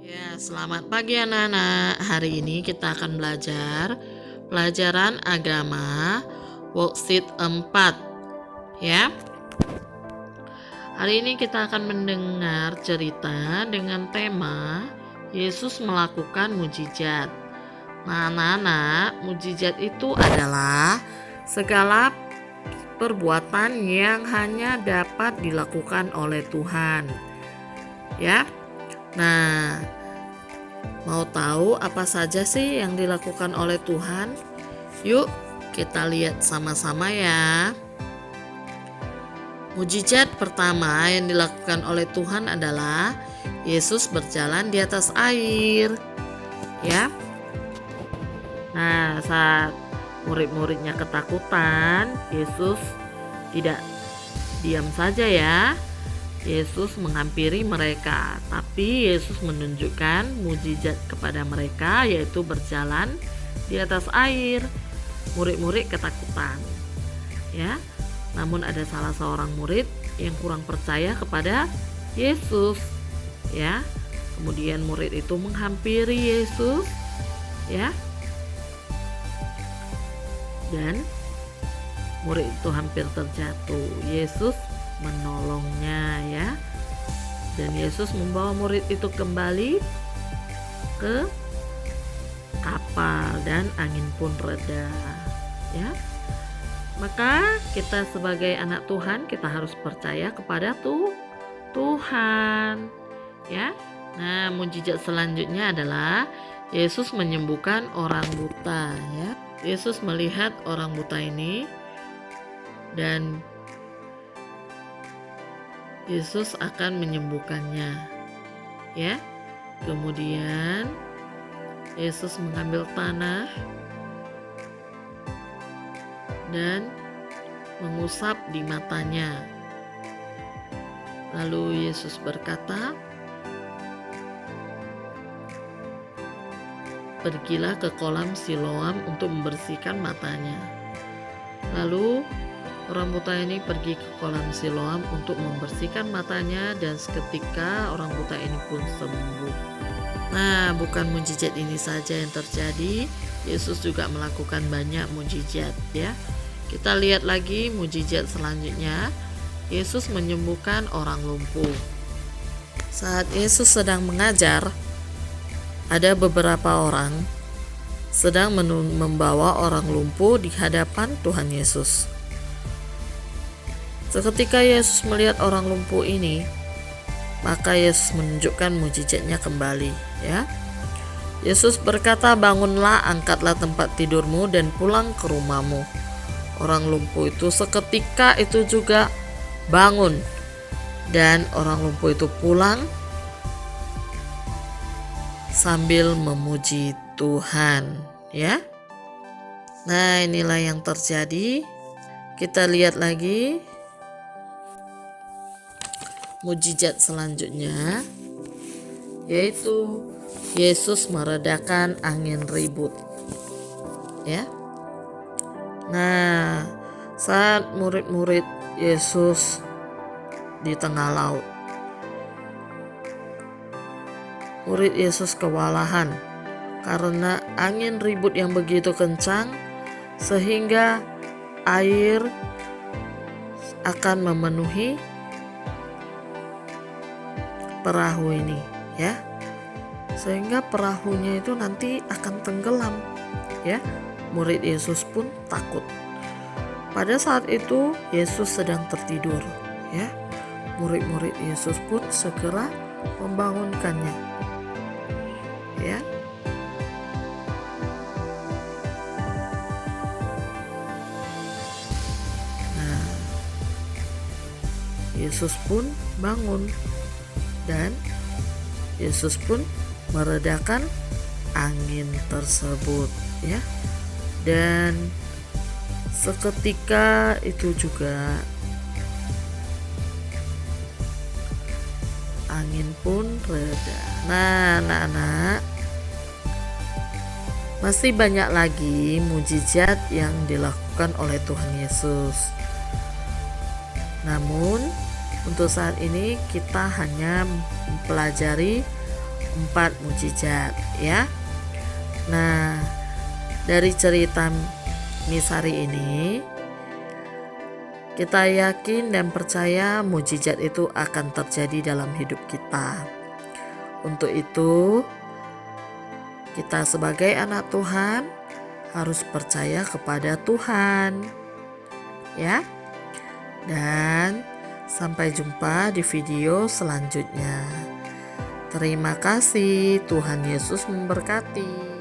Ya, selamat pagi anak-anak. Hari ini kita akan belajar pelajaran agama worksheet 4 ya. Hari ini kita akan mendengar cerita dengan tema Yesus melakukan mujizat. Nah, anak-anak, mujizat itu adalah segala perbuatan yang hanya dapat dilakukan oleh Tuhan. Ya. Nah, mau tahu apa saja sih yang dilakukan oleh Tuhan? Yuk, kita lihat sama-sama ya. Mujizat pertama yang dilakukan oleh Tuhan adalah Yesus berjalan di atas air. Ya. Nah, saat murid-muridnya ketakutan, Yesus tidak diam saja ya. Yesus menghampiri mereka, tapi Yesus menunjukkan mujizat kepada mereka, yaitu berjalan di atas air. Murid-murid ketakutan, ya. Namun ada salah seorang murid yang kurang percaya kepada Yesus, ya. Kemudian murid itu menghampiri Yesus, ya. Dan murid itu hampir terjatuh. Yesus menolongnya ya. Dan Yesus membawa murid itu kembali ke kapal dan angin pun reda ya. Maka kita sebagai anak Tuhan, kita harus percaya kepada Tuhan ya. Nah, mujizat selanjutnya adalah Yesus menyembuhkan orang buta ya. Yesus melihat orang buta ini dan Yesus akan menyembuhkannya ya. Kemudian Yesus mengambil tanah dan mengusap di matanya. Lalu Yesus berkata, "Pergilah ke kolam Siloam untuk membersihkan matanya." Lalu orang buta ini pergi ke kolam Siloam untuk membersihkan matanya dan seketika orang buta ini pun sembuh. Nah, bukan mujizat ini saja yang terjadi, Yesus juga melakukan banyak mujizat ya. Kita lihat lagi mujizat selanjutnya, Yesus menyembuhkan orang lumpuh. Saat Yesus sedang mengajar, ada beberapa orang sedang membawa orang lumpuh di hadapan Tuhan Yesus. Seketika Yesus melihat orang lumpuh ini, maka Yesus menunjukkan mujizatnya kembali ya. Yesus berkata, "Bangunlah, angkatlah tempat tidurmu dan pulang ke rumahmu." Orang lumpuh itu seketika itu juga bangun dan orang lumpuh itu pulang sambil memuji Tuhan ya. Nah, inilah yang terjadi. Kita lihat lagi mujizat selanjutnya, yaitu Yesus meredakan angin ribut ya. Nah, saat murid-murid Yesus di tengah laut, murid Yesus kewalahan karena angin ribut yang begitu kencang sehingga air akan memenuhi perahu ini ya, sehingga perahunya itu nanti akan tenggelam ya. Murid Yesus pun takut. Pada saat itu Yesus sedang tertidur ya. Murid-murid Yesus pun segera membangunkannya ya. Nah, Yesus pun bangun dan Yesus pun meredakan angin tersebut ya. Dan seketika itu juga angin pun reda. Nah, anak-anak, masih banyak lagi mujizat yang dilakukan oleh Tuhan Yesus. Namun untuk saat ini kita hanya mempelajari 4 mujizat ya. Nah, dari cerita Misari ini kita yakin dan percaya mujizat itu akan terjadi dalam hidup kita. Untuk itu, kita sebagai anak Tuhan harus percaya kepada Tuhan. Ya. Dan sampai jumpa di video selanjutnya. Terima kasih, Tuhan Yesus memberkati.